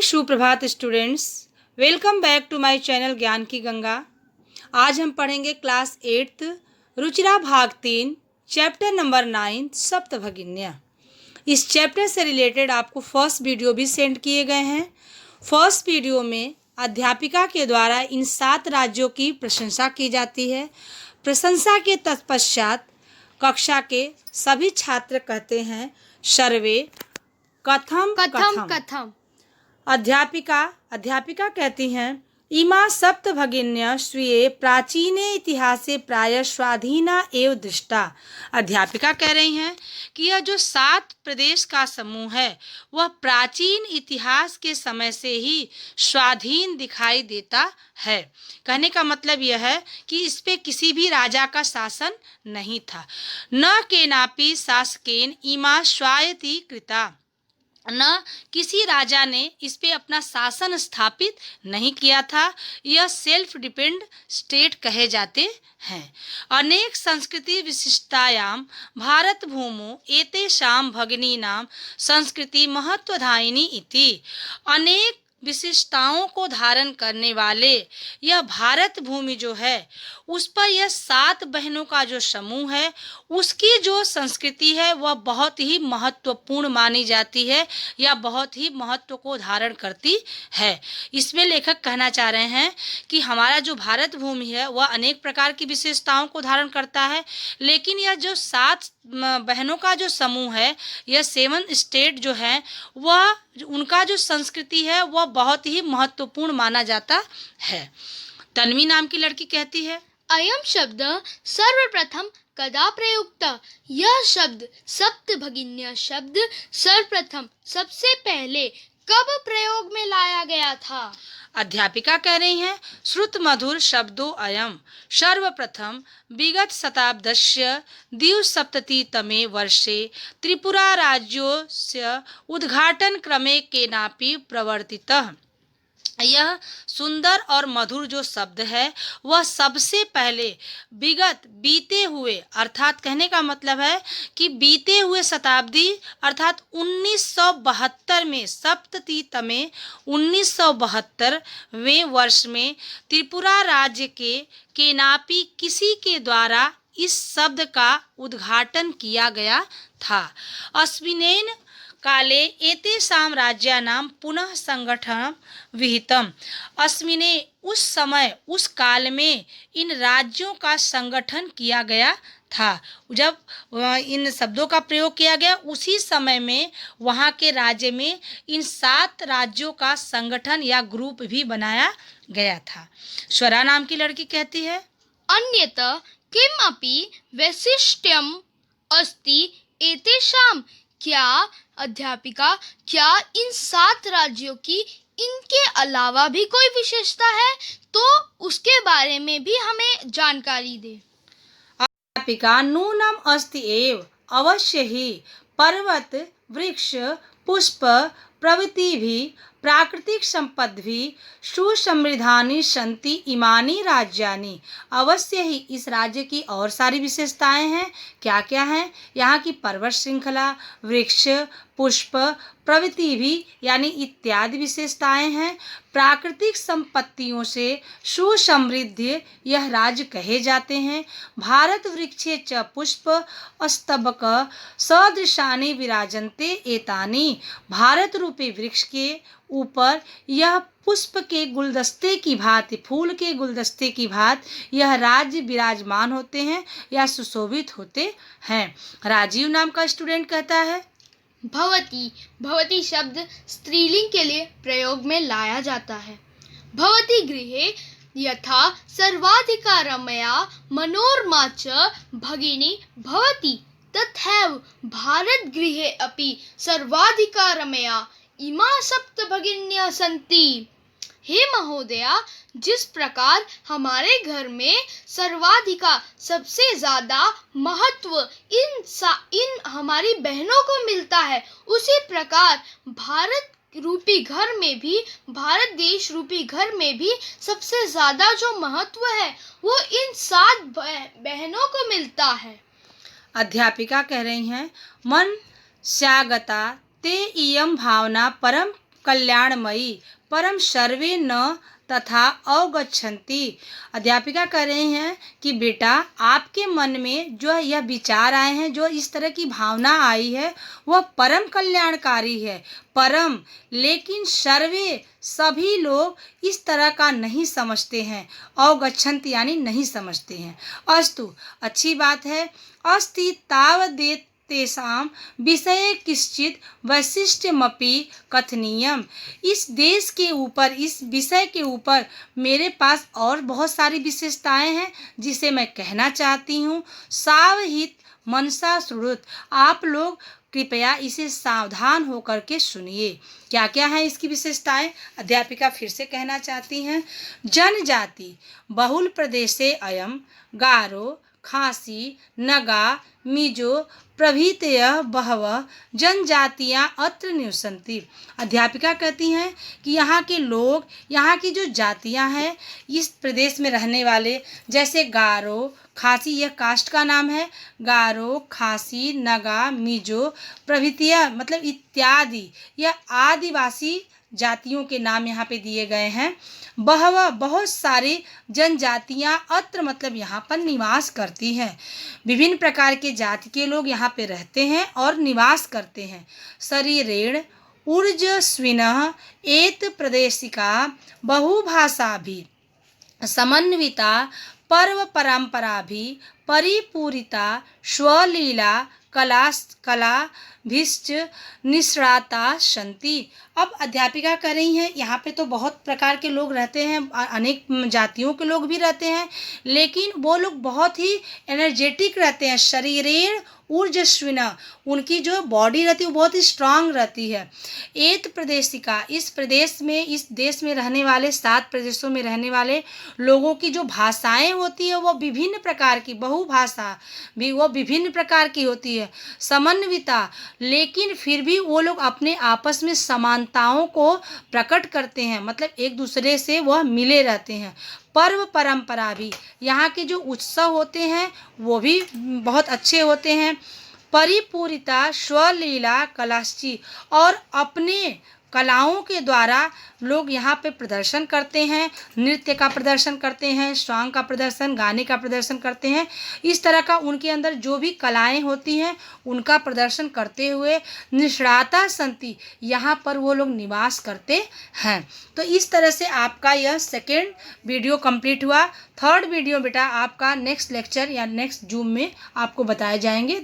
सुप्रभात students, welcome back to my channel Gyan ki Ganga. आज हम पढ़ेंगे क्लास 8 रुचिरा भाग 3 चैप्टर नंबर 9 सप्तभगिन्या। इस चैप्टर से रिलेटेड आपको फर्स्ट वीडियो भी सेंड किए गए हैं। फर्स्ट वीडियो में अध्यापिका के द्वारा इन 7 राज्यों की प्रशंसा की जाती है। प्रशंसा के तत्पश्चात कक्षा के सभी छात्र कहते हैं सर्वे कथम कथम कथम। अध्यापिका कहती हैं इमा सप्तभगिन्य स्वीये प्राचीने इतिहासे प्राय स्वाधीना एवं दृष्टा। अध्यापिका कह रही हैं कि यह जो 7 प्रदेश का समूह है वह प्राचीन इतिहास के समय से ही स्वाधीन दिखाई देता है। कहने का मतलब यह है कि इस पे किसी भी राजा का शासन नहीं था। न केनापि शासकेन इमा स्वायत्ती कृता, न किसी राजा ने इस पे अपना शासन स्थापित नहीं किया था। यह सेल्फ डिपेंड स्टेट कहे जाते हैं। अनेक संस्कृति विशिष्टायाम भारत भूमो एतेषां भगिनीनां संस्कृति महत्वधायिनी इति। अनेक विशिष्टताओं को धारण करने वाले यह भारत भूमि जो है उस पर यह 7 बहनों का जो समूह है उसकी जो संस्कृति है वह बहुत ही महत्वपूर्ण मानी जाती है या बहुत ही महत्व को धारण करती है। इसमें लेखक कहना चाह रहे हैं कि हमारा जो भारत भूमि है वह अनेक प्रकार की विशेषताओं को धारण करता है, लेकिन यह जो 7 बहनों का जो समूह है यह 7 स्टेट जो है वह उनका जो संस्कृति है वह बहुत ही महत्वपूर्ण माना जाता है। तन्वी नाम की लड़की कहती है अयम शब्द सर्वप्रथम कदा प्रयुक्त। यह शब्द सप्तभगिन्या शब्द सर्वप्रथम सबसे पहले कब प्रयोग में लाया गया था। अध्यापिका कह रही हैं श्रुत मधुर शब्दों अयम सर्वप्रथम विगत शताब्दस्य द्विसप्ततितमे वर्षे त्रिपुरा राज्यस्य उद्घाटन क्रमे केनापि प्रवर्तितः। यह सुंदर और मधुर जो शब्द है वह सबसे पहले विगत बीते हुए अर्थात कहने का मतलब है कि बीते हुए शताब्दी अर्थात 1972 में सप्ततितमे 1972वें वर्ष में त्रिपुरा राज्य के केनापि किसी के द्वारा इस शब्द का उद्घाटन किया गया था। अस्मिनेन काले एतेषां राज्यानां पुनः संगठन विहितम। अस्मिने उस समय उस काल में इन राज्यों का संगठन किया गया था। जब इन शब्दों का प्रयोग किया गया उसी समय में वहाँ के राज्य में इन 7 राज्यों का संगठन या ग्रुप भी बनाया गया था। स्वरा नाम की लड़की कहती है अन्यत किमपि वैशिष्ट्यम अस्ति एतेषां। क्या अध्यापिका, क्या इन 7 राज्यों की इनके अलावा भी कोई विशेषता है तो उसके बारे में भी हमें जानकारी दे। अध्यापिका नूनम अस्ति एव अवश्य ही पर्वत वृक्ष पुष्प प्रवृत्ति भी प्राकृतिक संपद भी सुसमृद्धानि सन्ति इमानि राज्यानि। अवश्य ही इस राज्य की और सारी विशेषताएं हैं। क्या क्या हैं? यहाँ की पर्वत श्रृंखला, वृक्ष, पुष्प प्रवृत्ति भी यानी इत्यादि विशेषताएं हैं। प्राकृतिक संपत्तियों से सुसमृद्ध यह राज्य कहे जाते हैं। भारत वृक्षे च पुष्प स्तबक सदृशानि विराजन्ते एतानि। भारत रूपी वृक्ष के ऊपर यह पुष्प के गुलदस्ते की भांति, फूल के गुलदस्ते की भांति यह राज्य विराजमान होते हैं या सुशोभित होते हैं। राजीव नाम का स्टूडेंट कहता है भवती। भवती शब्द स्त्रीलिंग के लिए प्रयोग में लाया जाता है। भवती गृहे यथा सर्वाधिका रमया मनोरमा च भगिनी भवती तथैव भारत गृहे अपि सर्वाधिका रमया इमा सप्तभगिन्यः सन्ति। हे महोदया, जिस प्रकार हमारे घर में सर्वाधिका सबसे ज्यादा महत्व इन हमारी बहनों को मिलता है उसी प्रकार भारत रूपी घर में भी, भारत देश रूपी घर में भी सबसे ज्यादा जो महत्व है वो इन 7 बहनों को मिलता है। अध्यापिका कह रही हैं मन स्यागता ते इयं भावना परम कल्याणमयी परम सर्वे न तथा अवगच्छन्ति। अध्यापिका कह रही हैं कि बेटा आपके मन में जो यह विचार आए हैं, जो इस तरह की भावना आई है, वह परम कल्याणकारी है। परम, लेकिन सर्वे सभी लोग इस तरह का नहीं समझते हैं। अवगच्छन्ति यानी नहीं समझते हैं। अस्तु, अच्छी बात है। अस्ति तावदेत तेषां विषये किश्चित् वैशिष्ट्यमपि कथनीयम्। इस देश के ऊपर, इस विषय के ऊपर मेरे पास और बहुत सारी विशेषताएं हैं जिसे मैं कहना चाहती हूँ। सावहित मनसा श्रुत, आप लोग कृपया इसे सावधान होकर के सुनिए। क्या क्या है इसकी विशेषताएं? अध्यापिका फिर से कहना चाहती हैं। जनजाति बहुल प्रदेशे अयम गारो खासी नगा मिजो प्रभृतयः बहवः जनजातियां अत्र निवसन्ति। अध्यापिका कहती हैं कि यहाँ के लोग, यहाँ की जो जातियां हैं इस प्रदेश में रहने वाले, जैसे गारो, खासी, यह कास्ट का नाम है। गारो, खासी, नगा, मिजो प्रभृतियां मतलब इत्यादि, यह आदिवासी जातियों के नाम यहाँ पे दिए गए हैं। बहवा, बहुत सारी जनजातियां अत्र मतलब यहाँ पर निवास करती हैं। विभिन्न प्रकार के जाति के लोग यहाँ पे रहते हैं और निवास करते हैं। शरीरेण ऊर्जस्विनः एत प्रदेशिका बहुभाषा भी समन्विता पर्व परंपरा भी परिपूरिता स्वलीला कलाभिश्च निष्णाता सन्ति। अब अध्यापिका कह रही हैं यहाँ पे तो बहुत प्रकार के लोग रहते हैं, अनेक जातियों के लोग भी रहते हैं, लेकिन वो लोग बहुत ही एनर्जेटिक रहते हैं। शरीरेण ऊर्जस्विना, उनकी जो बॉडी रहती है वो बहुत ही स्ट्रांग रहती है। एत प्रदेशिका, इस प्रदेश में, इस देश में रहने वाले, 7 प्रदेशों में रहने वाले लोगों की जो भाषाएं होती है वो विभिन्न प्रकार की, बहुभाषा भी वो विभिन्न प्रकार की होती है। समन्विता, लेकिन फिर भी वो लोग अपने आपस में समानताओं को प्रकट करते हैं, मतलब एक दूसरे से वह मिले रहते हैं। पर्व परंपरा भी, यहाँ के जो उत्सव होते हैं वो भी बहुत अच्छे होते हैं। परिपूरिता स्वलीला कलाश्ची, और अपने कलाओं के द्वारा लोग यहाँ पे प्रदर्शन करते हैं, नृत्य का प्रदर्शन करते हैं, सॉन्ग का प्रदर्शन, गाने का प्रदर्शन करते हैं। इस तरह का उनके अंदर जो भी कलाएं होती हैं उनका प्रदर्शन करते हुए निष्णाता संति, यहाँ पर वो लोग निवास करते हैं। तो इस तरह से आपका यह सेकेंड वीडियो कंप्लीट हुआ। थर्ड वीडियो बेटा आपका नेक्स्ट लेक्चर या नेक्स्ट जूम में आपको बताए जाएंगे।